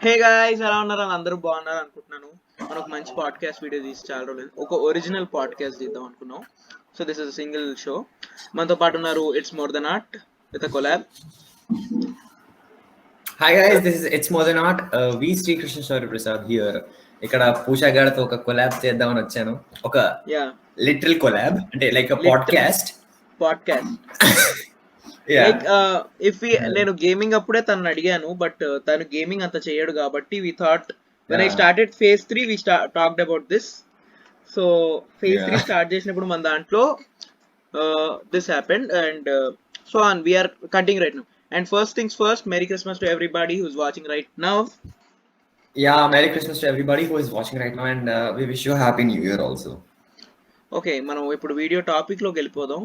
Hey guys, ఎలా ఉన్నారు? అందరూ బాగున్నారు అనుకుంటున్నాను. మనం ఒక మంచి పాడ్కాస్ట్ వీడియో తీసి చాలా రోజులు ఒక ఒరిజినల్ పాడ్కాస్ట్ తీద్దాం అనుకున్నాం. So this is single show. మనతో పాటు ఉన్నారు it's more than art with collab. Hi guys, this is it's more than art. V Sri Krishna Shourya Prasad here. ఇక్కడ పూషా గారితో ఒక కొలాబ్ చేద్దామని వచ్చాను. ఒక లిటిల్ కొలాబ్, అంటే లైక్ పాడ్కాస్ట్. లైక్ ఇఫ్ నేను గేమింగ్ అప్పుడే తను అడిగాను, బట్ తను గేమింగ్ అంత చేయడు కాబట్టి we thought when I started phase 3 we talked about this. So phase 3 start చేసినప్పుడు మన దాంట్లో this happened and so on we are continue right now. And first things first, Merry Christmas to everybody who's watching right now. Yeah, Merry Christmas to everybody who is watching right now, and we wish you a Happy New Year also. Okay, మనం ఇప్పుడు video topic లోకి వెళ్ళిపోదాం.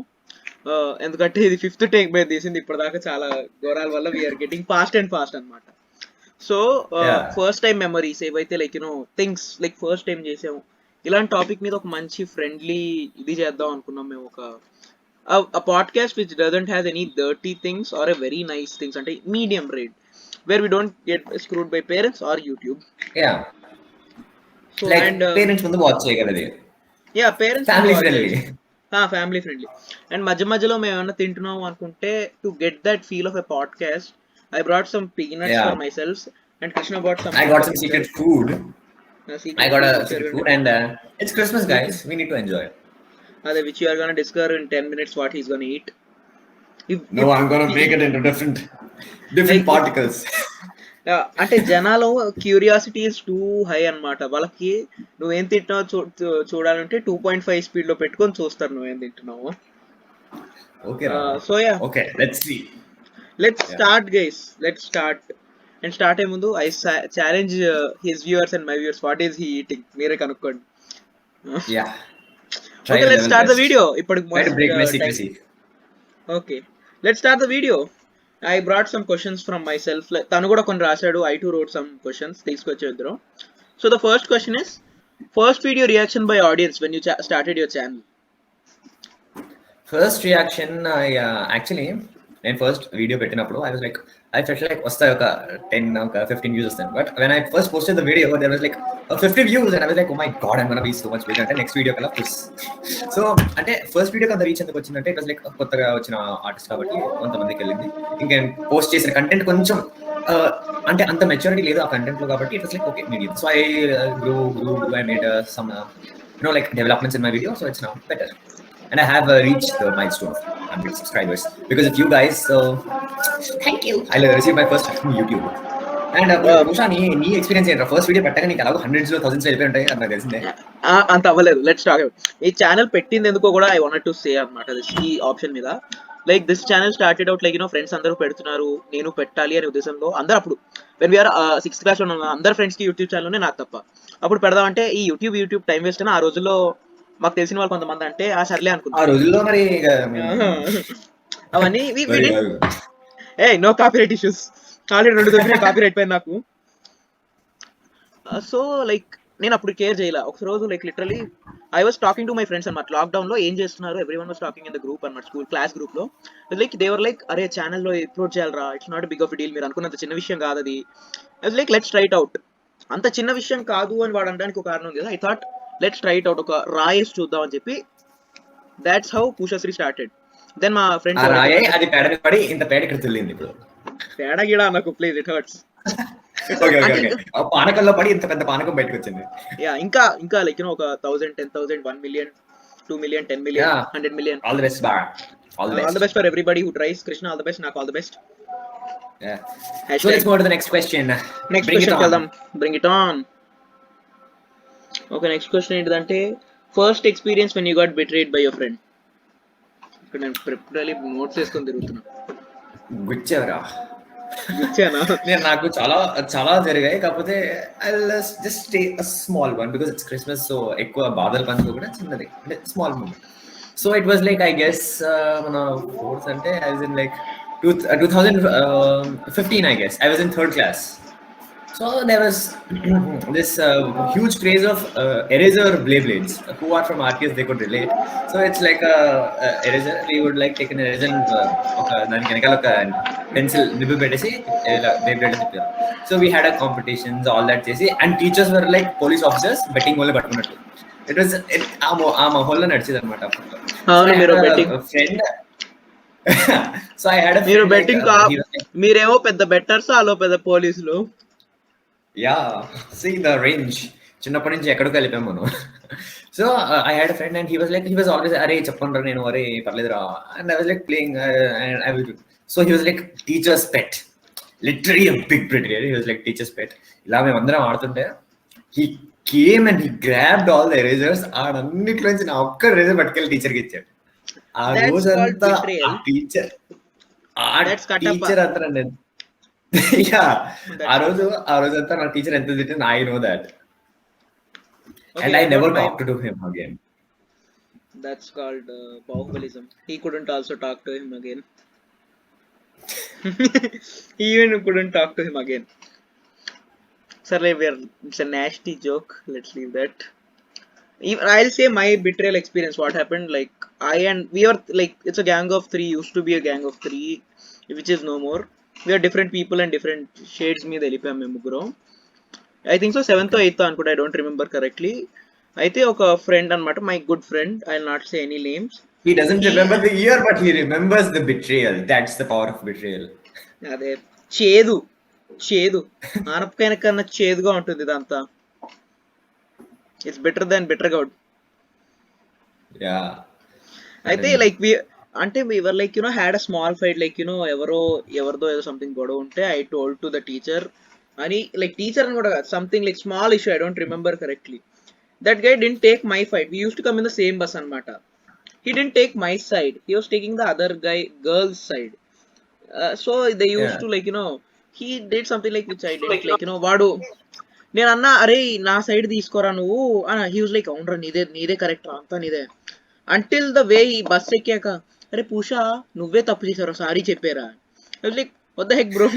ఎందుకంటే ఇది 5th take మీద తీసింది, ఇప్పటిదాకా చాలా ఘోరాల వల్ల we're getting fast and fast అనమాట. సో ఫస్ట్ టైం మెమరీస్ ఏవైతే like you know things like first time చేసాము, ఇలాంటి టాపిక్ మీద ఒక మంచి ఫ్రెండ్లీ ఇది చేద్దాం అనుకున్నాం మేము. ఒక a podcast which doesn't have any dirty things or a very nice things, ante medium rate where we don't get screwed by parents or YouTube. Yeah, so like and parents mundu watch cheyagaladi. Yeah, parents family friendly. Family friendly. And మధ్యలో మేము ఏమన్నా తింటున్నాం అనుకుంటే, to get that feel of a podcast, I brought some peanuts for myself and Krishna brought some. I got some secret food. I got a secret food and it's Christmas, guys. We need to enjoy it. Which you are going to discover in 10 minutes what he's going to eat. No, I'm going to break it into different like, particles. అంటే జనాలు curiosity is two high అనమాట. వాళ్ళకి నువ్వేం తింటున్నావు చూడాలంటే 2.5 speed లో పెట్టుకొని చూస్తారు నువ్వేం తింటున్నావు. So yeah, okay, let's see. Let's start guys, let's start. And start అయ్యే ముందు I challenge his viewers and my viewers, what is he eating మీరే కనుక్కోండి. Yeah, okay, let's start the video. Break my secrecy. Okay, let's start the video. I brought some questions from myself. Tanu kuda konni rasadu. I too wrote some questions. Teesukochedro. So the first question is, first video reaction by audience when you started your channel. First reaction, actually నేను first video పెట్టినప్పుడు I felt like వస్తాయి ఒక 10 ఒక 15 views వస్తాయి. But when I first posted the video there was like 50 views and I was like, oh my god, I'm gonna be so much big. అంటే next video కల్లా please. So అంటే first వీడియోకి అంత reach ఎందుకు వచ్చిందంటే, it was like కొత్తగా వచ్చిన artist కాబట్టి కొంతమందికి వెళ్ళింది. ఇంకా పోస్ట్ చేసిన కంటెంట్ కొంచెం అంటే అంత మెచ్యూరిటీ లేదు ఆ కంటెంట్ లో కాబట్టి it was like okay medium. So I grew I made some like developments in my video, so it's now better. And I have reached the milestone of 100 subscribers because of you guys. So thank you. I received my first from YouTube. And Pusha, నీ experience ఏంట్రా? First video పెట్టాక నీకు అలాగో hundreds లో thousands వెళ్ళిపోయి ఉంటాయి నాకు తెలిసిందే. అంత అవ్వలేదు. లెట్స్ టాక్ అబౌట్ ఈ ఛానల్ పెట్టింది ఎందుకో కూడా ఐ వాంటెడ్ టు సే అన్నమాట. ఈ ఆప్షన్ మీద like this channel started out like friends అందరూ పెడుతున్నారు, నేను పెట్టాలి అనే ఉద్దేశంలో అందరూ అప్పుడు వెన్ వీఆర్ 6th క్లాస్ లో ఉన్న అందరు ఫ్రెండ్స్ కి యూట్యూబ్ ఛానల్ నాకు తప్ప అప్పుడు పెడదామంటే ఈ యూట్యూబ్ టైం వేస్ట్ అని ఆ రోజుల్లో మాకు తెలిసిన వాళ్ళు కొంతమంది అంటే ఆ సర్లే అనుకున్నా. ఆ రోజుల్లో మరి అవన్నీ నో కాపీరైట్ ఇష్యూస్, ఆల్రెడీ 2 దొరికిన కాపీరైట్ పైన నాకు. సో లైక్ నేను అప్పుడు కేర్ చేయలే. ఒక రోజు like literally I was talking to my friends అనమాట. లాక్డౌన్ లో ఏం చేస్తున్నారు, everyone was talking in the group అనమాట, స్కూల్ క్లాస్ గ్రూప్ లో. లైక్ దేవర్ లైక్, అరే ఛానల్లో అప్లోడ్ చేయాలరా, it's not big of deal, మీరు అనుకున్నంత చిన్న విషయం కాదు అది. Like let's try it out. అంత చిన్న విషయం కాదు అని వాడు అనడానికి ఒక కారణం ఉంది కదా. I thought let's try it out, ఒక రాయేసి చూద్దాం అని చెప్పి. That's how Pushashri started. Then మా ఫ్రెండ్స్ అది పేడకి పడి ఇంత పేడ ఇక్కడ తెలియదు. ఇప్పుడు పేడ గిడా నాకు ప్లీజ్, ఇట్ హర్ట్స్. పానకంలో పడి ఇంత పెద్ద పానకం బయటకు వచ్చింది. యా, ఇంకా లైక్ ఒక 1000, 10,000, 1 million, 2 million, 10 million, 100 million. All the best, bar. All the best for everybody who tries. Krishna, all the best. Nak all the best. Yeah. So let's go to the next question. Next question keldam. Bring it on. Okay, next question ఏంటంటే, first experience when you got betrayed by your friend. ఇక్కడ నేను ప్రిపరేట్లీ notes వేసుకొని తిరుగుతున్నా. గుచ్చారా? నేను నాకు చాలా జరిగాయి, కాకపోతే I just take a small one because it's Christmas. So ఎక్కువ బాధలు పంచుకోకుండా చిన్నది అంటే small moment. So it was like I guess మన ఫోర్త్ అంటే I was in like 2015 I guess. I was in 3rd class. So there was this huge craze of eraser blades. Who are from RTS, they could relate. So it's like a eraser. We would like take an eraser and దానికి వెనకాల ఒక pencil nib పెట్టేసి బేబ్ blade తిప్పారు. So we had a competitions all that చేసి and teachers were like police officers betting వాళ్ళే పట్టుకున్నట్టు. It was ఆ మొహల్లో నడిచేది అనమాట అప్పట్లో. సో అవును ఐ మీరు had betting friend so I had అ మీరు ఫ్రెండ్ లైక్ బెట్టింగ్ మీరేమో పెద్ద బెట్టర్స్, ఆలో పెద్ద పోలీసులు. Yeah see the range. చిన్నప్పటి నుంచి ఎక్కడికి వెళ్ళిపోయాం మనం. So I had a friend and he was always అరే చెప్పండి నేను అరే పర్లేదురా and I was like playing and I will so he was like teacher's pet literally big బ్రిటరీ. He was like teacher's pet. ఇలా మేము అందరం ఆడుతుంటే he came and he grabbed all the erasers. ఆడన్నిట్లో నుంచి నా ఒక్క ఎరేజర్ పట్టుకెళ్ళి టీచర్కి ఇచ్చాడు. ఆ That's called రోజంతా ఆ betrayal. Teacher That's katappa. Teacher అంతా నేను యా ఆ That's రోజంతా నా టీచర్ ఎంత తిట్టింది I know that. okay. And I I got never my. talked to him again. That's called bahubalism. He couldn't also talk to him again. He even couldn't talk to him again. Sorry, it's a nasty joke. Let's leave that. Even I'll say my betrayal experience. What happened? Like we are like it's a gang of three. Used to be a gang of three, which is no more. We are different people and different shades. Me delipam me muguro. I think so 7th or Okay. 8th అనుకుంటా, I don't remember correctly. అయితే ఒక friend అన్నమాట, my good friend, I will not say any names. He doesn't He remember the year, but he remembers the betrayal. That's the power of betrayal. అదే చేదు చేదు ఆనపకాయ కన్నా చేదుగా ఉంటుంది ఇదంతా. It's bitter than bitter gourd. Yeah. అయితే like అంటే we're like had a small fight, like ఎవరిదో ఏదో సంథింగ్ గొడవ ఉంటే I told to the teacher అని, లైక్ టీచర్ అని కూడా కాదు, something like small issue, I don't remember correctly. That guy didn't take my fight. We use to come in the same bus అనమాట. He didn't take my side. He was taking the other girl's side. So they used Yeah. to he did something like which I didn't like. వాడు నేను అన్నా అరే నా side తీసుకోరా నువ్వు అన్న. He was like అవునరా నీదే కరెక్ట్ రా అంతా నీదే. అంటిల్ ద వే ఈ బస్ ఎక్కాక అరే పూషా నువ్వే తప్పు చేశారు సారీ చెప్పారా. I was like what the heck bro.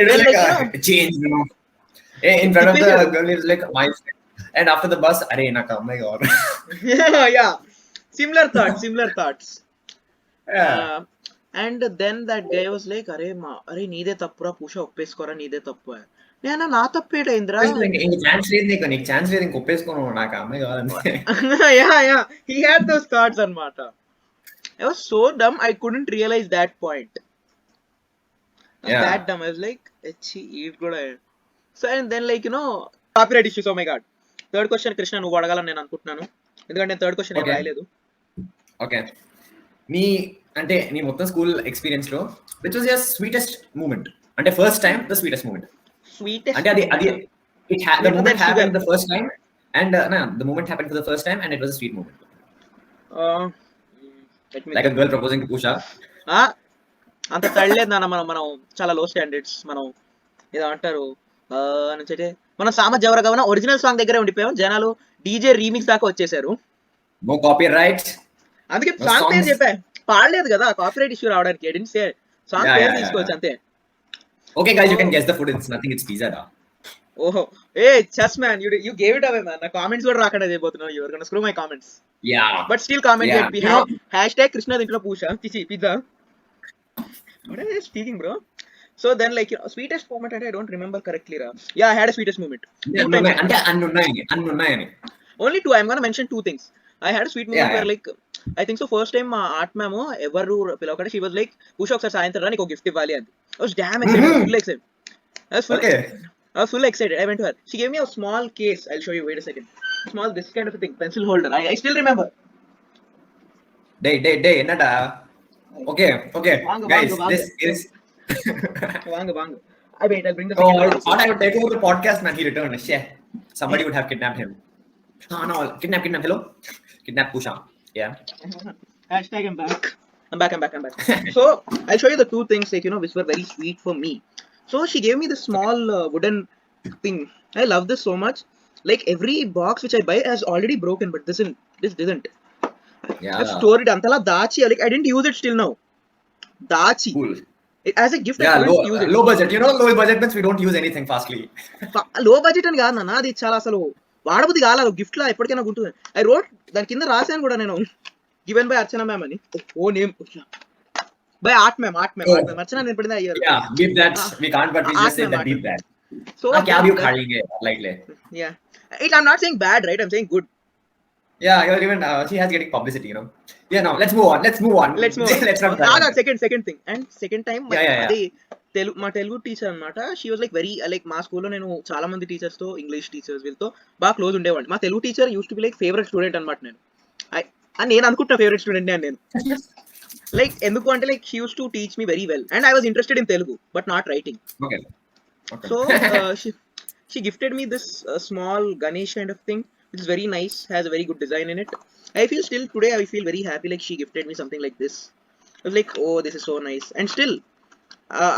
It was like a change, you know. In front of the girl, it was like my friend. And after the bus, arey naka, oh my god. Yeah, similar thoughts. Yeah. And then that guy was like అరే నీదే తప్పురా పూష ఒప్పేసుకోరా నీదే తప్పు. నేను నా తప్పేటైందిరా. ఇంక chance లేదు నీకు ఛాన్స్ లేదు ఇంక ఒప్పేసుకోను నాకు ఆ అమ్మాయి కావాలంటే. Yeah, he had those thoughts అనమాట. I was so dumb, I couldn't realize that point. Yeah. That dumb. I was like it కూడా. So and then copyright issues. Oh my god. Third question Krishna నువ్వు అడగాలని నేను అనుకుంటున్నాను, ఎందుకంటే నేను third question Okay. రాయలేదు. Okay నీ మొత్తం స్కూల్ ఎక్స్పీరియన్స్ లో which was your sweetest moment? అంటే first time the sweetest moment sweetest అంటే అది the Better moment than happened sugar. the first time and the moment happened for the first time and it was a sweet moment, let me like a girl proposing to Pusha. అంత తడలేదు నాన్న. మనం చాలా లో standards. మనం ఏదో అంటారు నుంచి మనం సామజ్ ఎవరు కావున ఒరిజినల్ సాంగ్ దగ్గరే ఉండిపోయాం. జనాలు డీజే రీమిక్స్ దాకా వచ్చేసారు. No copyright. అందుకే No సాంగ్ పేరు songs. చెప్పా, పాడలేదు కదా కాపీరైట్ ఇష్యూ రావడానికి. I didn't say song Yeah, పేరు yeah, తీసుకోవచ్చు అంతే. Okay guys, you can guess the food. It's nothing, it's pizza da. ఓహో chess man, you gave it away man. నా కామెంట్స్ కూడా రాకుండా చేయబోతున్నావు. You are gonna screw my comments. Yeah. But still comment Yeah. చేయండి. We have hashtag Krishna తింటున్న పూష pizza. What are they speaking, bro? So then sweetest moment, I don't remember correctly, ra. Yeah, I had a sweetest moment. అంటే అన్ని ఉన్నాయని. Only two. I'm gonna mention two things. I had a sweet moment Yeah, where I think so first time art ma'am ever pilakade, she was like push ఒకసారి సాయంత్రం రా నీకు gift ఇవ్వాలి అని. I was damn excited. Full excited. Okay. I was full excited. I went to her. She gave me a small case. I'll show you. Wait a second. Small this kind of a thing, pencil holder. I still remember. Day என்னடா? Okay வாங்க, guys, வாங்க. this is வாங்க. I wait, I'll bring the oh, second I one. thought I would take over the podcast, man. He returned. Shit. Somebody would have kidnapped him. No, kidnap. Hello? Kidnap Pusha. Yeah. Hashtag I'm back. So I'll show you the two things which were very sweet for me. So she gave me this small wooden thing. I love this so much. Like every box which I buy has already broken, but this didn't. Yeah. I've stored it antala dachi. Like I didn't use it till now. Dachi. Cool. As a gift, Yeah, I couldn't use it. low budget. Low budget means we don't use anything fastly. లో budget అని కాదు నాన్న, అది చాలా అసలు వాడబుద్ధి కాలేదు. Gift లా ఎప్పటికైనా ఉంటుంది. ఐ రోట్ దాని కింద రాశాను కూడా నేను, గివెన్ బై అర్చన మ్యామ్ అని. Oh name bye art ma'am Oh, మర్చినా నేను పడింది అయ్యారు yeah, beep that. We can't, but we just art say ma'am that beep that. So क्या भी खा लेंगे lightly. yeah I'm not saying bad, right? I'm saying good. Yeah, you're even she has getting publicity, you know. Yeah, no, let's move on. Let's move on. Let's move on. Let's not. Second thing and second time Yeah. అది మా Telugu teacher అనమాట. She was like very like మా స్కూల్లో నేను చాలా మంది teachers తో English teachers వీళ్ళతో బాగా క్లోజ్ ఉండేవాడిని. మా Telugu teacher use to be like favourite student అనమాట. నేను అనుకుంటున్నా ఫేవరెట్ స్టూడెంట్ అని నేను లైక్ ఎందుకు అంటే like she use to teach me very well and I was interested in Telugu but not writing. Okay. So she gifted me this small Ganesh kind of thing, which is very nice, has a very good design in it. I feel still today I feel very happy like she gifted me something like this. I was like, oh, this is so nice. And still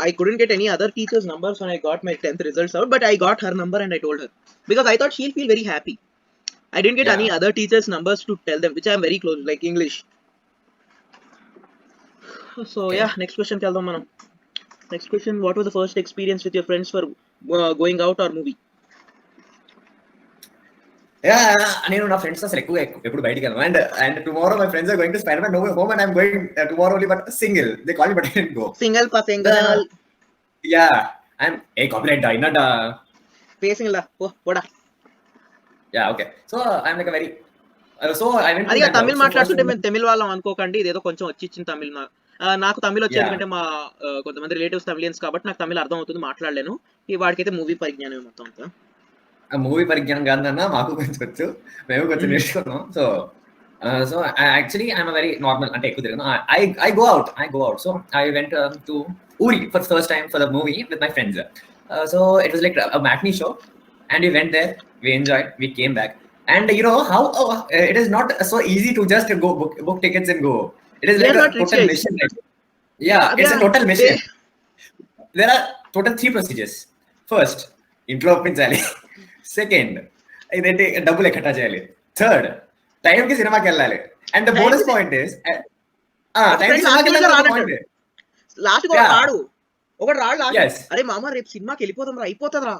I couldn't get any other teacher's numbers when I got my 10th results out, but I got her number and I told her because I thought she'll feel very happy. I didn't get any other teachers' numbers to tell them, which I am very close, like English. So yeah, next question keldam manam. Next question, what was the first experience with your friends for going out or movie? Yeah, నేను నా friends అసలు ఎక్కువ ఎప్పుడు బయటికి వెళ్ళను and tomorrow my friends are going to Spider-Man No Way Home and I'm going tomorrow only but single. They call me but I didn't go. Single pa single. Yeah, I'm copyright not facing la poda. Yeah, okay. So I'm like a very so I went అది తమిళ్ మాట్లాడుతుంటే మేము తమిళ వాళ్ళం అనుకోకండి, ఇదేదో కొంచెం వచ్చిన తమిళ. నాకు తమిళ్ వచ్చేది ఎందుకంటే మా కొంతమంది రిలేటివ్స్ తమిళియన్స్ కాబట్టి నాకు తమిళ అర్థం అవుతుంది, మాట్లాడలేను. ఈ వాడికైతే మూవీ పరిజ్ఞానం మొత్తం అంతా. మూవీ పరిజ్ఞానం కాదన్నా మాకు కొంచెం వచ్చు, మేము కొంచెం నేర్చుకున్నాం. So so actually I'm very normal అంటే ఎక్కువ తిరిగాను. I go out. So I went to Uri for the first time for the movie with my friends. So it was like a matinee show and we went there, we enjoyed, we came back. And you know how it is not so easy to just go book tickets and go. It is like a total mission. Yeah, it's a total mission. There are total 3 procedures. First, ఇంట్లో ఒప్పించాలి. Second, ఇదేంటి డబ్బులు ఎక్కడా చేయాలి. Third, టైంకి సినిమాకి వెళ్ళాలి. And the bonus point is last ఒకటి రాడు లాస్ట్. అరే మామ రేపు సినిమాకి వెళ్ళిపోతాం రా, అయిపోతుందిరా.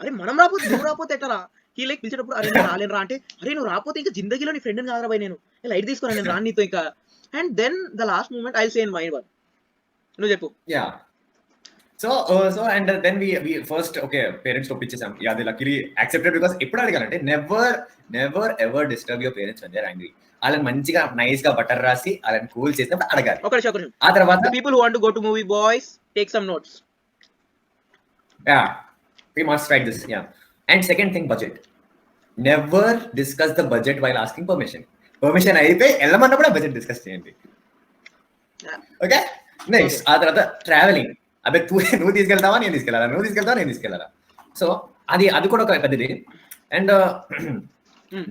అరే మనం రాకపోతే నువ్వు రాకపోతే ఎట్టరా. ఈ లైక్ పిలిచేటప్పుడు అరే నేను రాలేను రా అంటే, అరే నువ్వు రాకపోతే ఇంకా జిందగీలో నీ ఫ్రెండ్ కాదురా బాయ్, నేను లైట్ తీసుకురా, నేను రాను నీతో ఇంకా. And then the last moment I will say in my one. నువ్వు చెప్పు. Yeah So and then we first parents ఒప్పించేసాం. Yeah, they luckily accepted because ఎప్పుడు అడగాలంటే never ever disturb your parents when they're angry. వాళ్ళని మంచిగా nice గా butter రాసి వాళ్ళని కూల్ చేసినప్పుడు అడగాలి. ఆ తర్వాత people who want to go to movie, boys, take some notes. Yeah, we must write this. Yeah. And second thing, budget. Never discuss the budget while asking permission. Permission అయితే వెళ్ళమన్నప్పుడు budget discuss చేయండి. Okay, next ఆ తర్వాత travelling. అదే నువ్వు తీసుకెళ్తావా నేను తీసుకెళ్తావా. So అది కూడా ఒక పెద్దది. And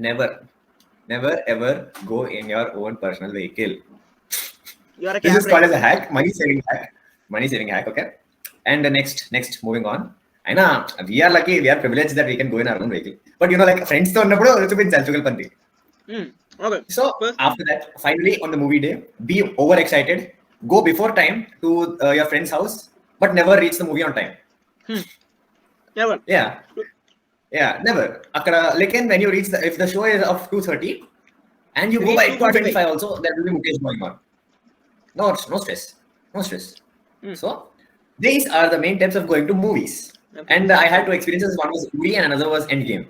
never ever go in your own personal vehicle. This is called as a hack, money saving hack. Okay, and next moving on. అయినా we are lucky, we are privileged that we can go in our own vehicle, but you know like friends తో ఉన్నప్పుడు చూపించాలి చుగల్పంతి. Okay, so after that finally on the movie day, be over excited, go before time to your friend's house but never reach the movie on time. Never. Yeah, never. Akkada like when you reach if the show is of 2:30 and you go by 2:25 also, there will be Mukesh going on. No stress. So these are the main types of going to movies. And I had 2 experiences. One was Uri and another was Endgame.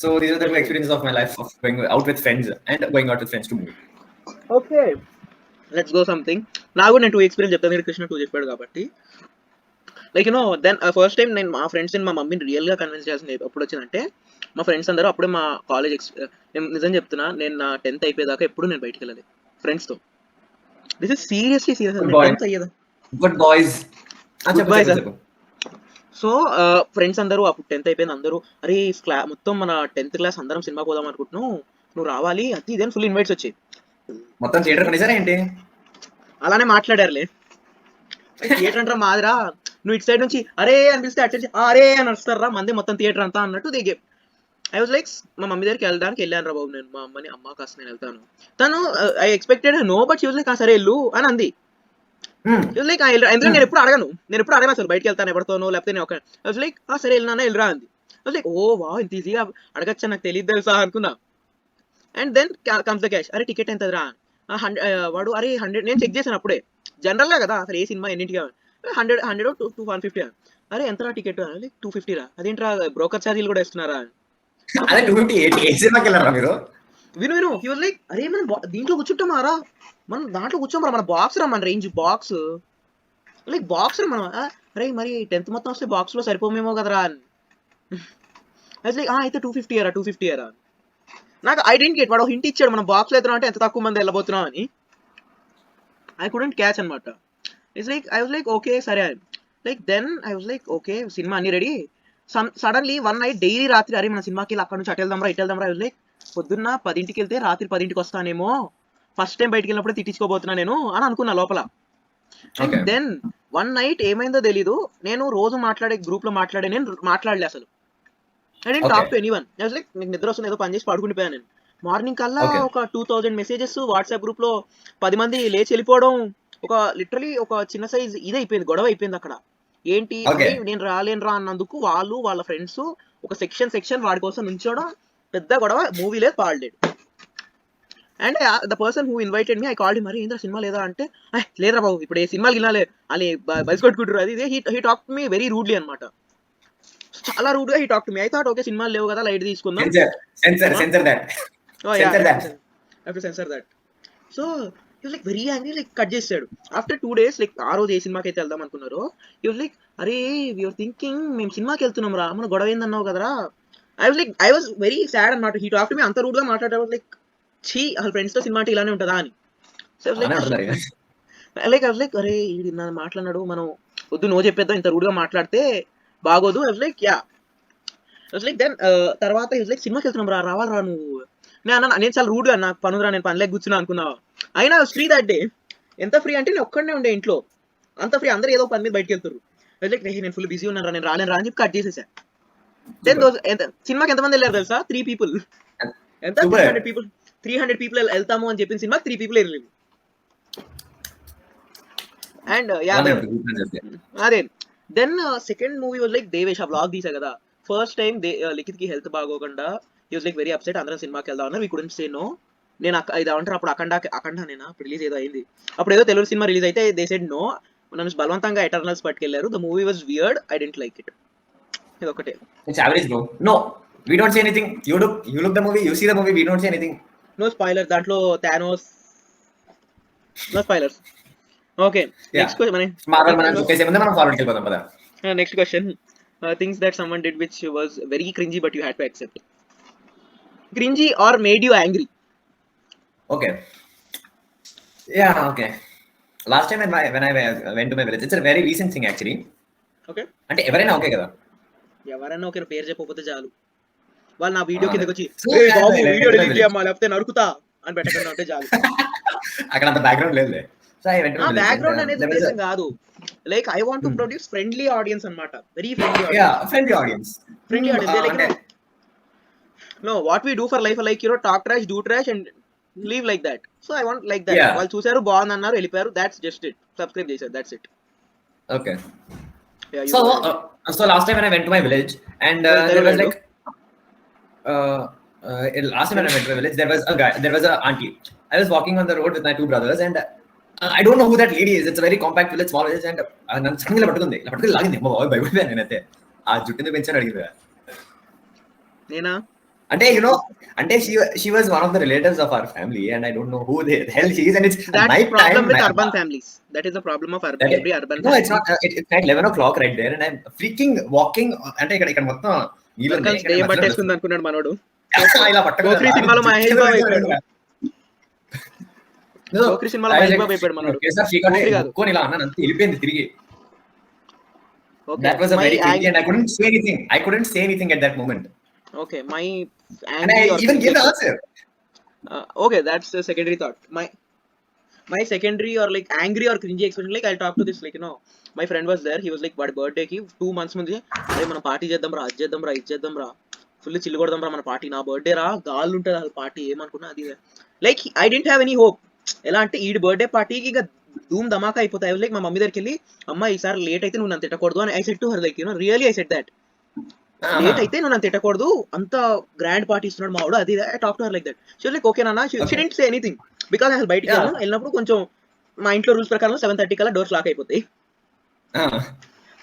So these are the 2 experiences of my life of going out with friends and going out with friends to movie. Okay, let's go something. నాకు నేను 2 experience చెప్తాను, కృష్ణ 2 చెప్పాడు కాబట్టి. Like you know then first time నేను మా ఫ్రెండ్స్ని మా మమ్మీని రియల్గా కన్విన్స్ చేసింది ఎప్పుడు వచ్చిందంటే, మా ఫ్రెండ్స్ అందరూ అప్పుడే మా కాలేజ్ నేను నిజం చెప్తున్నా, నేను నా 10th అయిపోయేదాకా ఎప్పుడు నేను బయటికి వెళ్ళలేదు ఫ్రెండ్స్తో. This is seriously serious. 10th అయ్యేదా గుడ్ బాయ్స్. సో ఫ్రెండ్స్ అందరూ అప్పుడు 10th అయిపోయింది, అందరూ అరే మొత్తం మన 10th క్లాస్ అందరం సినిమా పోదాం అనుకుంటున్నాం, నువ్వు రావాలి అది ఇదని ఫుల్ ఇన్వైట్స్ వచ్చాయి. మొత్తం థియేటర్ కొనేసారా ఏంటి? అలానే మాట్లాడారులే. థియేటర్ అంటారా మాదిరా, నువ్వు ఇటు సైడ్ నుంచి అరే అని పిలిస్తే అటు నుంచి అరే అని వస్తారా మంది మొత్తం థియేటర్ అంతా అన్నట్టు దిగే. ఐ వాజ్ లైక్ మా మమ్మీ దగ్గరికి వెళ్ళాను రా బాబు నేను, మా అమ్మని అమ్మ కాస్త నేను వెళ్తాను. తను I expected no but she was like సరే వెళ్ళు అని అంది. లైక్ ఎందుకంటే నేను ఎప్పుడు అడగను అసలు బయటకి వెళ్తాను ఎవరితోనో లేకపోతే నేను ఒక లైక్ సరే వెళ్ళినా వెళ్ళరా అంది. లైక్ ఓ వా ఇంత ఈజీగా అడగచ్చా నాకు తెలియదు తెలుసా అనుకున్నా. And then comes the cash. అరే టికెట్ ఎంతదిరా? 100. వాడు అరే 100. నేను చెక్ చేశాను అప్పుడే జనరల్ గా కదా అసలు ఏ సినిమా ఎన్నింటికి 100 250 అరే ఎంతరా టికెట్ 250 రా అదేంట్రా బ్రోకర్ ఛార్జీలు కూడా ఇస్తున్నారా అదే 250 ఏ సినిమాకి వెళ్ళారా మీరు? విను హీ వాజ్ లైక్ అరే మనం దీంట్లో కూర్చుంటామారా మనం దాంట్లో కూర్చోమరా మన బాక్స్ రా మన రేంజ్ బాక్స్ లైక్ బాక్స్ రా మనం అరే మరి 10th మొత్తం వస్తే బాక్స్ లో సరిపోమేమో కదరా లైక్ అయితే 250 అరా 250 అరా నాకు ఐ డెంట్ గెట్ వాడు హింట్ ఇచ్చాడు మనం బాక్స్ లో ఎత్తున్నా అంటే ఎంత తక్కువ మంది వెళ్ళబోతున్నాం అని ఐ కుడెంట్ క్యాచ్ అనమాట it's like I was like okay సరే like then I was like okay సినిమా అన్ని ready suddenly one night daily రాత్రి అరే మన సినిమాకి వెళ్ళి అక్కడ నుంచి అటు వెళ్దాంరా ఇటు వెళ్దాంరా ఐ వాజ్ లైక్ పొద్దున్న 10ంటికి వెళ్తే రాత్రి 10ంటికి వస్తానేమో ఫస్ట్ టైం బయటికి వెళ్ళినప్పుడే తిట్టించుకోబోతున్నా నేను అని అనుకున్నా లోపల దెన్ వన్ నైట్ ఏమైందో తెలీదు నేను రోజు మాట్లాడే గ్రూప్ లో నేను మాట్లాడలే అసలు I dent talk to anyone I was like నీకు నిద్ర వస్తుంది ఏదో పని చేసి పడుకుండిపోయాను నేను మార్నింగ్ కల్లా ఒక 2000 మెసేజెస్ వాట్సాప్ గ్రూప్ లో 10 మంది లేచి వెళ్ళిపోవడం ఒక లిటరలీ ఒక చిన్న సైజ్ ఇది అయిపోయింది గొడవ అయిపోయింది అక్కడ ఏంటి నేను రాలేనురా అన్నందుకు వాళ్ళు వాళ్ళ ఫ్రెండ్స్ ఒక సెక్షన్ వాడి కోసం నుంచోడం పెద్ద గొడవ మూవీ లేదు పాడలేడు and the person who invited me I called మరి ఏంద్రా సినిమా లేదా అంటే లేదురా బాబు ఇప్పుడు ఏ సినిమాకి వెళ్ళాలి అని బయసు కొట్టుకుంటారు అది he talk me very rudely అనమాట చాలా రూడ్ గా he talk to me I thought okay సినిమాలు లేవు కదా లైట్ తీసుకుందాం sensor that so like very angry like cut చేసాడు ఆఫ్టర్ 2 days లైక్ ఆ రోజు ఏ సినిమాకి అయితే వెళ్దాం అనుకున్నారో యూ లైక్ అరే యూఆర్ థింకింగ్ మేము సినిమాకి వెళ్తున్నాం రా మన గొడవ ఏందన్నావు కదరా ఐ వాజ్ వెరీ సాడ్ అన్నమాట హీ టాక్ టు మీ అంత రూడ్ గా మాట్లాడారు లైక్ ఛీ అసలు ఫ్రెండ్స్ తో సినిమా అంటే ఇలానే ఉంటుందా అని so like I was like అరే ఇది నా మాట్లాడినాడు మనం వద్దు నో చెప్పేద్దాం ఇంత రూడ్ గా మాట్లాడితే బాగోదు I was like yeah like then తర్వాత లైక్ సినిమాకి వెళ్తున్నాం రా రావాలరా నువ్వు నేను చాలా రూడ్ గా నాకు పనురా నేను పనిలేక కూర్చున్నా అనుకున్నావా అయినా ఫ్రీ దట్ డే ఎంత ఫ్రీ అంటే నేను ఒక్కడనే ఉండే ఇంట్లో అంత ఫ్రీ అందరూ ఏదో పని మీద బయటకు వెళ్తారు లైక్ నేను ఫుల్ బిజీ ఉన్నారా నేను రాలేను రా అని చెప్పి కట్ చేసేసా దెన్ సినిమాకి ఎంతమంది వెళ్ళారు తెలుసా 3 people ఎంత 300 people వెళ్తాము అని చెప్పిన సినిమాకి 3 people వెళ్ళలేదు అండ్ అదే then second movie was like Devesh ఆ బ్లాగ్ తీసా కదా ఫస్ట్ టైం లిఖిత్ కి హెల్త్ బాగోకుండా he was like very upset అందరం సినిమాకి వెళ్దాం అన్నారు వీ కుడెంట్ సే నో నేను ఇది అంటారు అప్పుడు అఖండ నేనా అప్పుడు రిలీజ్ ఏదో అయింది అప్పుడు ఏదో తెలుగు సినిమా రిలీజ్ అయితే దే సెడ్ నో నన్ను బలవంతంగా ఎటర్నల్స్ పట్టుకెళ్లారు the movie was weird I didn't like it ఇది ఒకటే it's average bro no we don't say anything you look the movie you see the movie we don't say anything no spoiler దాంట్లో Thanos no spoilers okay next question మనం forward వెళ్ళిపోదాం పద next question things that someone did which was very cringey but you had to accept cringey or made you angry Okay. Yeah, okay. Last time when I went to my village, it's a very recent thing actually. Okay. అంటే ఎవరైనా okay కదా ఎవరైనా okay పేరు చెప్పకపోతే చాలు వాళ్ళు నా video కిందకి వచ్చి బాబు వీడియో డిలీట్ చేయమ్మా లేకపోతే నరుకుతా అని పెట్టకుండా ఉంటే చాలు అక్కడ అంత బ్యాక్గ్రౌండ్ లేదు so I went to background అనేది ఉద్దేశం కాదు like I want to produce friendly audience అన్నమాట very friendly audience like no what we do for life like talk trash do trash and leave like that so I want like that వాళ్ళు చూసారు బాగుంది అన్నారు వెళ్ళిపోయారు that's just it subscribe చేశారు that's it okay so last time when I went to my village and there was like last time when I went to my village there was a auntie. I was walking on the road with my 2 brothers and I don't know who that lady is. It's a very compact village, small village and నన్ను sudden గా పట్టుకుని లాగింది అమ్మ బాబు భయపడిపోయాను నేనైతే ఆ జుట్టుని పెంచాను అడిగింది నేనా అంటే అంటే she was one of the relatives of our family and I don't know who the hell she is and it's night problem with urban families. That is the problem of every urban no family. It's not it's at 11 o'clock right there and I'm freaking walking అంటే ఇక్కడ మొత్తం నీళ్ళు దయ్యం పట్టేసుకుంది అనుకున్నాడు మనోడు ఇలా పట్టుకో గోక్రి సినిమాలో మహేష్ బాబు అయిపోయాడు గోక్రి సినిమాలో మహేష్ బాబు అయిపోయాడు మనోడు కేసర్ చీకటి కొని ఇలా అన్న అంత వెళ్ళిపోయింది తిరిగి that was a very crazy and I couldn't say anything at that moment. Okay, my angry and I even gave the answer. Okay, that's the secondary thought. My secondary or like angry or cringy expression, like I'll talk to this like my friend was there. He was like, "What birthday ki 2 months munde, are mana party cheddam ra, ad cheddam ra, full chill kodam ra mana party na birthday ra, gaal untadi al party em anukunna adi." Like I didn't have any hope. ఎలా అంటే ఈ birthday పార్టీకి ఇక ధూమ్ ధమాకా అయిపోతాయి. Like మా mummy దగ్గరికి వెళ్ళి అమ్మ ఈసారి లేట్ అయితే నువ్వు నన్ను తిట్టకూడదు అని I said to her like really I said that late అయితే నువ్వు నన్ను తిట్టకూడదు అంత గ్రాండ్ పార్టీ ఇస్తున్నాడు మా వాడు అది I talk to her like that she like okay నాన్న she didn't say anything because అసలు బయటికి వెళ్ళినప్పుడు కొంచెం మా ఇంట్లో రూల్స్ ప్రకారం 7:30 కల్లా డోర్స్ లాక్ అయిపోతాయి. Ah,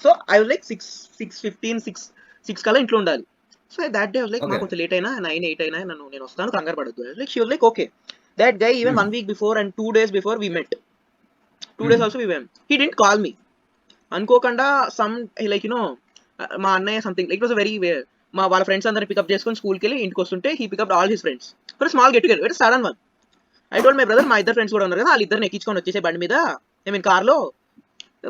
so I was like 6:15 కల్లా ఇంట్లో ఉండాలి. So that day was like మా okay. కొంచెం లేట్ అయినా 9, 8 అయినా నేను వస్తాను, కంగారు పడద్దు. Like she was like okay. That guy even 1 week before and 2 days before we met. 2 days also we went. He didn't call me. అనుకోకుండా సమ్ లైక్ మా అన్నయ్య something like it was very మా వాళ్ళ ఫ్రెండ్స్ అందరిని pickup చేసుకొని స్కూల్కి వెళ్ళి ఇంటికి వస్తుంటే he pick up all his friends for small get together. It sudden one. I told my brother, మా ఇద్దరు ఫ్రెండ్స్ కూడా ఉన్నారు కదా, వాళ్ళిద్దరిని ఎక్కించుకొని వచ్చేసే బండి మీద, ఐ మీన్ కార్లో,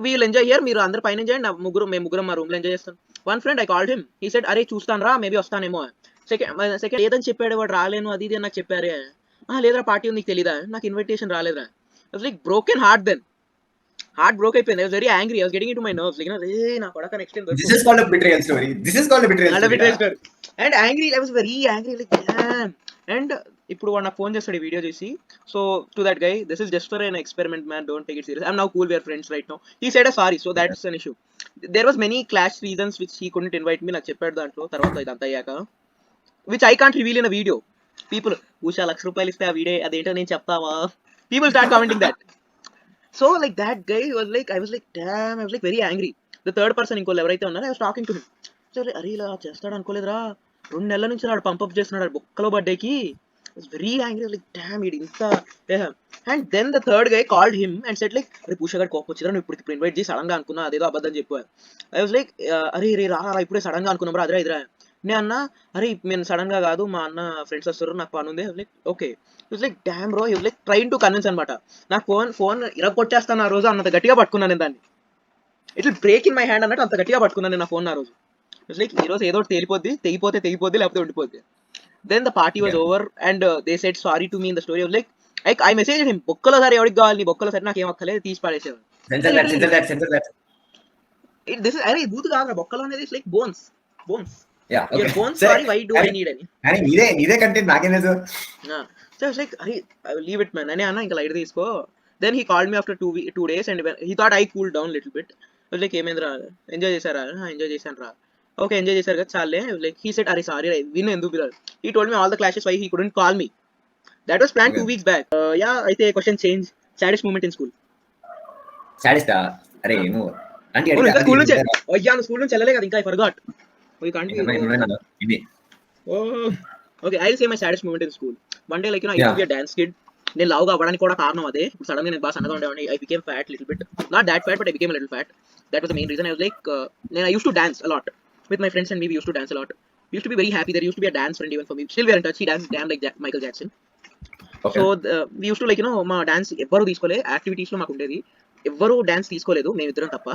వీల్ ఎంజాయ్ హియర్, మీరు అందరు పైన ఎంజాయ్, మేము ముగ్గురం మా రూమ్ లో ఎంజాయ్ చేస్తాం. One friend I called him, he said అరే చూస్తాను రా, మేబీ వస్తానేమో. సెకండ్ ఏదని చెప్పాడు వాడు, రాలేను అది ఇది అని నాకు చెప్పారే. లేదురా పార్టీ ఉంది నీకు తెలీదా, నాకు ఇన్విటేషన్ రాలేదురా. Like broken heart then. Heart broke అయిపోయింది. I was very angry. I was getting into my nerves. Like రే నా కొడక next time This is called a betrayal story. This is called a betrayal story. And angry. I was very angry like and ఇప్పుడు వాడు నాకు phone చేస్తాడు ఈ video చూసి. So to that guy, this is just for an experiment man, don't take it serious, I'm now cool, we're friends right now. He said sorry, so that's an issue. There was many clash reasons which he couldn't invite me, నాకు చెప్పాడు దాంట్లో. తర్వాత ఇదంతా అయ్యాక which I can't reveal in a video. People Usha ₹1,00,000 ఇస్తే ఆ video అదేంటో నేను చెప్తావా, people start commenting that. So like that guy was like, I was like damn, I was like very angry. The third person ఇంకోళ్ళు ఎవరైతే ఉన్నారో I was talking to him. So అరే ఇలా చేస్తాడు అనుకోలేదురా, 2 నెలల నుంచి వాడు పంపప్ చేస్తున్నాడు బొక్కలో బర్త్డేకి. I was very angry, like damn ఇది ఇంత. And then the third guy called him and said like, అరే పూషా గారు కోపం వచ్చిరా, నువ్వు ఇప్పుడు ఇన్వైట్ చేసి సడన్ గా అనుకున్నా, అదేదో అబద్ధం చెప్పా. I was like అరే రే రా ఇప్పుడే సడన్ గా అనుకున్నాం రా, అదిరా ఇదిరా. నేను అన్నా అరే నేను సడన్ గా కాదు, మా అన్న ఫ్రెండ్స్ వస్తారు, నాకు పని ఉంది. Like okay. It's like damn bro, you like trying to convince అనమాట. నాకు ఫోన్ ఇరగొట్టేస్తాను ఆ రోజు అన్నంత గట్టిగా పట్టుకున్నాను నేను దాన్ని. It will break in my hand అన్నట్టు అంత గట్టిగా పట్టుకున్నాను నేను ఆ ఫోన్ ఆ రోజు. ఇట్స్ లైక్ ఈ రోజు ఏదో తేలిపోద్ది, తెగిపోద్ది లేకపోతే ఉండిపోద్ది. Then the party was over and they said sorry to me in the story. Like I message him, బొక్కలో సారి ఎవరికి కావాలి, నీ బొక్కలో సారి నాకు ఏం అక్కలేదు, తీసి పడేసేవాడు. దిస్ అరే బూత్ కాదురా, బొక్కలో అనేది it's like bones. Yeah, okay. Your bones, sorry, why do I need any? అని నీదే కంటెంట్ నాకేం లేదు. So I was like, I will leave it man. అనే అన్న ఇంకా లైట్ తీసుకో. Then he called me after 2 days and he thought I cooled down a little bit. I was like, ఏమేంద్రా enjoy చేశారా? ఎంజాయ్ చేశాను రా. ఓకే ఎంజాయ్ చేశారు కదా చాలే. Like he said, అరే సారీ విన్ ఎందుకు పిల్లలు. He told me all the clashes why he couldn't call me. That was planned 2 weeks back. Yeah, అయితే question change. Saddest moment in school. సాడిస్టా? అరే నువ్వు అంటే ఇంకా స్కూల్ నుంచి స్కూల్ నుంచి వెళ్ళలే కదా ఇంకా, I forgot. We can't be. Okay, I'll say my saddest moment in school. One day, like I used to be a dance kid. నేను లావుగా అవ్వడానికి కూడా కారణం అదే. సడన్ గా నేను బాగా సన్నగా ఉండేవాడిని. I became fat little bit. Not that fat, but I became a little fat. That was the main reason. I was like, I used to dance a lot with my friends and me. We used to dance a lot. We used to be very happy. There used to be a dance friend even for me. Still we are in touch. He danced damn like Michael Jackson. Okay. So we used to like మా dance ఎవ్వరు తీసుకోలే. Activities లో మాకు ఉండేది, ఎవ్వరు dance తీసుకోలేదు మేమిద్దరం తప్ప.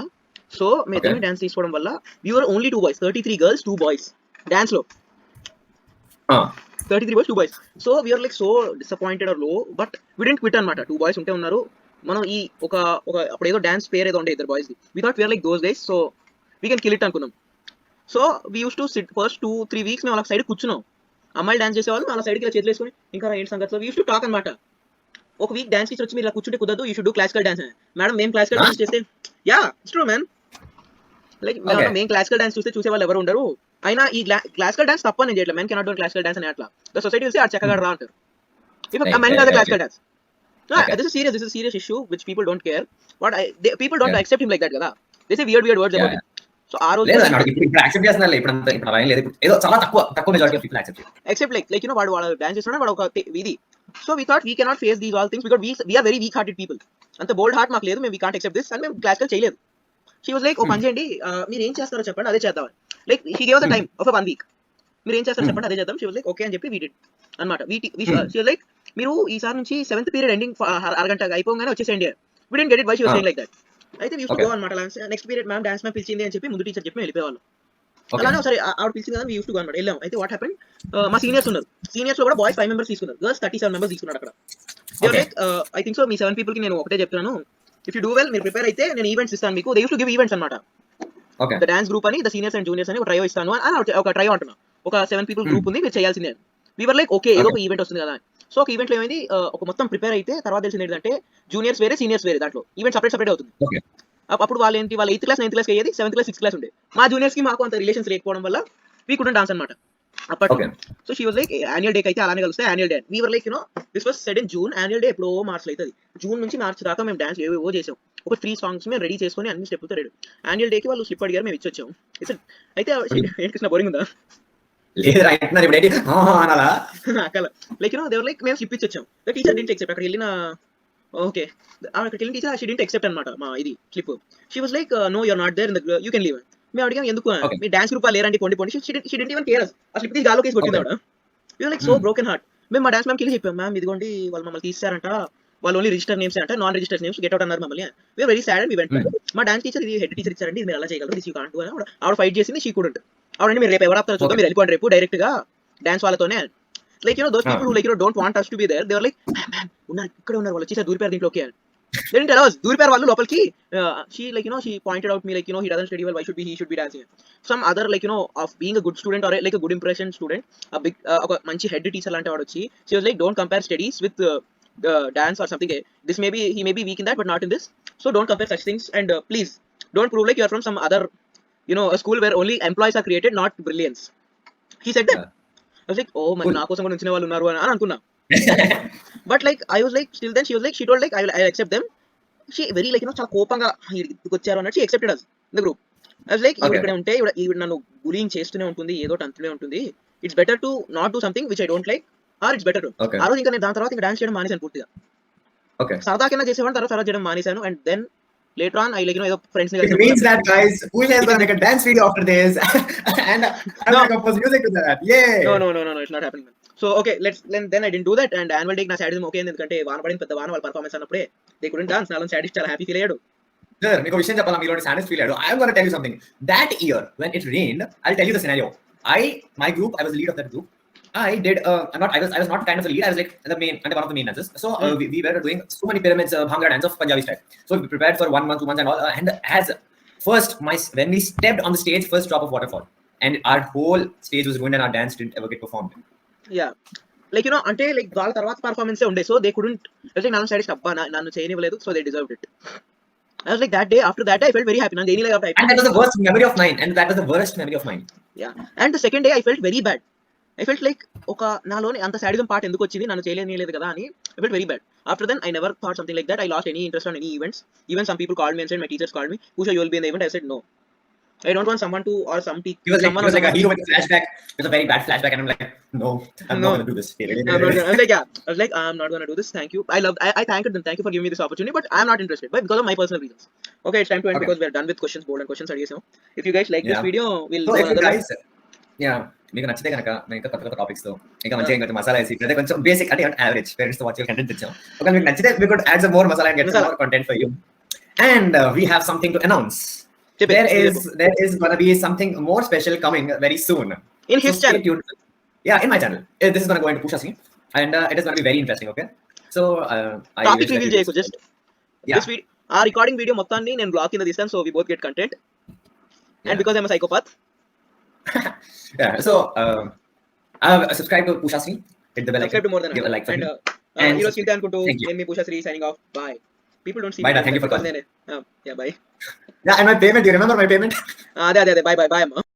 సో మేమిద్దరం డాన్స్ తీసుకోవడం వల్ల we were only 2 boys, 33 girls 2 boys dance లో. 33 boys 2 boys. So we are like so disappointed or low, but we didn't quit అన్నమాట. 2 boys ఉంటే ఉన్నారు. మనం ఈ ఒక అప్పుడు ఏదో డాన్స్ పేరు ఏదో ఉండే ఇద్దరు boys the. We thought we are like those guys, so we can kill it అనుకున్నాం. So we used to sit first 2-3 weeks మేము వాళ్ళ సైడ్ కూర్చున్నాం. అమ్మాయిలు డాన్స్ చేసేవాళ్ళు, వాళ్ళ సైడ్కి ఇలా చేతులు వేసుకొని ఇంకా ఏంటి సంగతి. We used to talk అన్నమాట. ఒక వీక్ డాన్స్ టీచర్ వచ్చి మీరు ఇలా కూర్చుంటే కుదరదు, you should do classical dance. Madam మేము క్లాసికల్ డాన్స్ చేస్తే yeah it's true man. Like మేము క్లాసికల్ డాన్స్ చూసే వాళ్ళు ఎవరు ఉండరు. అయినా ఈ క్లాసికల్ డాన్స్ తప్ప నేను చేయట్లేదు, men cannot do classical dance అని అట్లా ద సొసైటీ చూసి ఆ చక్కగా రా అంటారు. ఇప్పుడు మెన్ కాదు classical dance. This is serious issue which people don't care, but people don't accept him like that కదా. This weird words about it. So ఆ రోజు యాక్సెప్ట్ చేస్తున్నారు, ఇప్పుడు లేదు, ఏదో చాలా తక్కువ majority of people accept like వాడు డాన్స్ చేస్తున్నాడు, వాడు ఒక ఇది. So we thought we cannot face these all things because we are very weak hearted people. అంత బోల్డ్ హార్ట్ మాకు లేదు, మేము we can't accept this అని మేము క్లాసికల్ చేయలేదు. She was like, ఓ పని చేయండి, మీరు ఏం చేస్తారో చెప్పండి అదే చేద్దాం. Like she gave us the time of a 1 week. మీరు ఏం చేస్తారో చెప్పండి అదే చేద్దాం. She was like okay అని చెప్పి we did అన్నమాట. She was like, మీరు ఈసారి నుంచి 7th పీరియడ్ ఎండింగ్ అరగంట అయిపోగానే వచ్చేసేయండి. We didn't get it why she was saying like that. అయితే we used to go అన్నమాట. Next period ma'am dance ma'am పిలిచింది అని చెప్పి ముందు టీచర్ చెప్పి వెళ్ళిపోయేవాళ్ళు. అలానే ఒకసారి ఆవిడ పిలిచింది కదా, we used to go అన్నమాట. వెళ్ళాం. అయితే వాట్ హ్యాపెండ్, మా సీనియర్స్ ఉన్నారు, సీనియర్స్ లో కూడా బాయ్స్ 5 members తీసుకున్నారు, గర్ల్స్ 37 members తీసుకున్నారు అక్కడ. Like I think so me 7 people కి నేను ఒకటే చెప్తున్నాను, ఇఫ్ యూ డూ వెల్ మీరు ప్రిపేర్ అయితే నేను ఈవెంట్స్ ఇస్తాను మీకు. They use to give events అన్నమాట. ద డాన్స్ గ్రూప్ అని ద సీనియర్స్ అండ్ జూనియర్స్ అని ఒక ట్రయో ఇస్తాను అని ఒక ట్రయో అంటున్నా. ఒక 7 people గ్రూప్ ఉంది, మీరు చేయాల్సిందే. వీవర్ లైక్ ఓకే ఏదో ఒక ఈవెంట్ వస్తుంది కదా. సో ఒక ఈవెంట్ లో ఏమైంది, ఒక మొత్తం ప్రిపేర్ అయితే తర్వాత తెలిసింది ఏంటంటే జూనియర్స్ వేరే సీనియర్స్ వేరే, దాంట్లో ఈవెంట్ సపరేట్ అవుతుంది. అప్పుడు వాళ్ళు ఏంటి, వాళ్ళ 8th class 9th class అయ్యేది, 7th class 6th class ఉండే. మా జూనియర్స్ కి మాకు అంత రిలేషన్స్ లేకపోవడం వల్ల వీ కుడెంట్ డాన్స్ అన్నమాట. అప్పట్లో. Okay. So she was like annual డేకి అయితే అలానే కలుస్తాయి annual day. We were like this was said in June, annual day ఎప్పుడో మార్చ్లో అవుతుంది. జూన్ నుంచి మార్చ్ దాకా మేము డాన్స్ ఏవో చేసాం. ఒక 3 songs మేము రెడీ చేసుకొని అన్ని స్టెప్పులతో రెడీ. యాన్యువల్ డేకి వాళ్ళు స్లిప్ అడిగారు, మేము ఇచ్చొచ్చాము. అయితే ఏంటి కృష్ణ బోరింగ్ ఉందా? లేదురా అంటున్నారు ఇప్పుడు ఏంటి అనాలా? అక్కడ లైక్ దేవర్ లైక్ మేము స్లిప్ ఇచ్చొచ్చాం. The teacher didn't accept. అక్కడికి వెళ్ళిన ఓకే అక్కడికి వెళ్ళిన టీచర్ షీ డింట్ ఎక్సెప్ట్ అనమాట మా ఇది slip. She was like no you're not there in the you can leave. మేము అడిగాం ఎందుకు, Okay. మీ డాన్స్ గ్రూప్ లేరండి పొండి పొండి. She didn't even care. ఆ స్లిప్ తీసి గాల్లో కేసి కొట్టింది ఆవిడ. You like so broken heart. మేము మా డాన్స్ మ్యామ్కి వెళ్ళి చెప్పాం, మ్యామ్ ఇదిగోండి వాళ్ళు మమ్మల్ని తీసారంట, వాళ్ళు ఓన్లీ రిజిస్టర్ నేమ్స్ అంట, non register names get out అన్నారు మమ్మల్ని. We're very sad and we went. మా డాన్స్ టీచర్ ఇది హెడ్ టీచర్ ఇచ్చారండి, ఇది మీరు ఎలా చేయగలరు, దిస్ యూ కాంట్ డూ అని ఆవిడ ఫైట్ చేసింది. She couldn't. ఆవిడండి మీరు రేపు ఎవరు ఆపుతారో చూద్దాం, Okay. మీరు వెళ్ళిపోండి రేపు డైరెక్ట్ గా డాన్స్ వాళ్ళతోనే. Like those people who like don't want us to be there, they were like ఉన్నారు ఇక్కడ ఉన్నారు వాళ్ళు వచ్చేసారు దూరిపారు దీంట్లోకి. They didn't tell us. దూరిపారు వాళ్ళు లోపలికి. She like she pointed out me like he doesn't study well, why should he should be dancing. Some other like of being a good student or like a good impression student, a big ఒక మంచి head teacher లాంటి వాడు వచ్చి she was like don't compare studies with dance or something. This may be he may be weak in that but not in this, so don't compare such things and please don't prove like you are from some other a school where only employees are created, not brilliance. He said that. Yeah. I was like oh my Cool. నా కోసం కూడా ఉంచిన వాళ్ళు ఉన్నారు అని అనుకున్నా. But like I was like still then she was like she told like I'll accept them. She very like చాలా కోపంగా వచ్చారు అన్నట్టు she accepted us in the group. I was like Okay. ఇక్కడ ఉంటే ఈవిడ నన్ను bullying చేస్తూనే ఉంటుంది, ఏదో అంతూనే ఉంటుంది. It's better to not do something which I don't like or it's better to. Okay. ఆ రోజు ఇంకా నేను దాని తర్వాత ఇంకా డాన్స్ చేయడం మానేశాను పూర్తిగా. Okay. సరదాకైనా చేసేవాడిని, తర్వాత సరదా చేయడం మానేశాను. And then later on I like ఏదో ఫ్రెండ్స్ ని It means that guys, Pooja is gonna make a dance video after this, and I'm No. gonna compose music to that. Yay! No, it's not happening. So okay, then I didn't do that and annual day నా sadism okay అయింది, ఎందుకంటే వాన పడింది పెద్ద వాన వాళ్ళ performance అన్నప్పుడే they couldn't dance. నాలో sadist చాలా హ్యాపీ ఫీల్ అయ్యాడు. Sir, మీకు విషయం చెప్పాలా, మీలో సాడెస్ట్ ఫీల్ అయ్యాడు. I'm gonna tell you something. That year when it rained, I'll tell you the scenario. My group, I was the lead of that group. I was not kind of a lead. I was like one of the main dancers. So we were doing so many pyramids, Bhangra dance of Punjabi style. So we prepared for 1 month, 2 months and all. And as first, when we stepped on the stage, first drop of waterfall, and our whole stage was ruined and our dance didn't ever get performed. Yeah. Like అంటే like వాళ్ళ తర్వాత performance ఉండే, so they couldn't like నన్ను side అబ్బా నన్ను చేయనివ్వలేదు, so they deserved it. I was like that day, after that day I felt very happy. నన్ను చేయనిలే కాబట్టి And that was the worst memory of mine. Yeah. And the second day I felt very bad. I felt like ఒక నాలోని అంత sadism part ఎందుకు వచ్చింది, నన్ను చేయలేదు కదా అని. I felt very bad. After then I never thought something like that. I lost any interest on any events. Even some people called me and said, my teachers called me, Pusha, you will be in the event. I said no. I don't want someone to or some teacher. He was like a hero with a flashback, with a very bad flashback, and I'm like, no, I'm not gonna do this. I was like, I'm not gonna do this. Thank you. I thanked them. Thank you for giving me this opportunity, but I'm not interested. But because of my personal reasons. Okay, it's time to end because we're done with questions, bold and questions. If you guys like this video, we'll So do if you another guys, మీకు నచ్చితే కనుక మేము ఇంకా కొత్త topics తో ఇంకా మంచిగా ఇంకా మసాలా వేసి ఇప్పుడైతే కొంచెం బేసిక్ అంటే యావరేజ్ పేరెంట్స్ తో వాచ్ కంటెంట్ తెచ్చాం. ఒకవేళ మీకు నచ్చితే we could add some more masala and get some more content for you. And we have something to announce. There is going to be something more special coming very soon in his channel. Yeah, in my channel. This is going to go into Pusha Singh, and it is going to be very interesting. Okay, so topic reveal cheyaku just this video our recording video మొత్తాన్ని నేను black కింద తీస్తాను, so we both get content. And because I'm a psychopath. Yeah, so subscribe to Pusha Singh, hit the bell icon, subscribe to more than give a like for and him. heroes kinta అనుకుంటూ నేను మీ Pusha Sri signing off. Bye. People don't see Bye, me. thank you for calling. Yeah, bye. Yeah, and my payment, you remember my payment? అదే bye అమ్మా.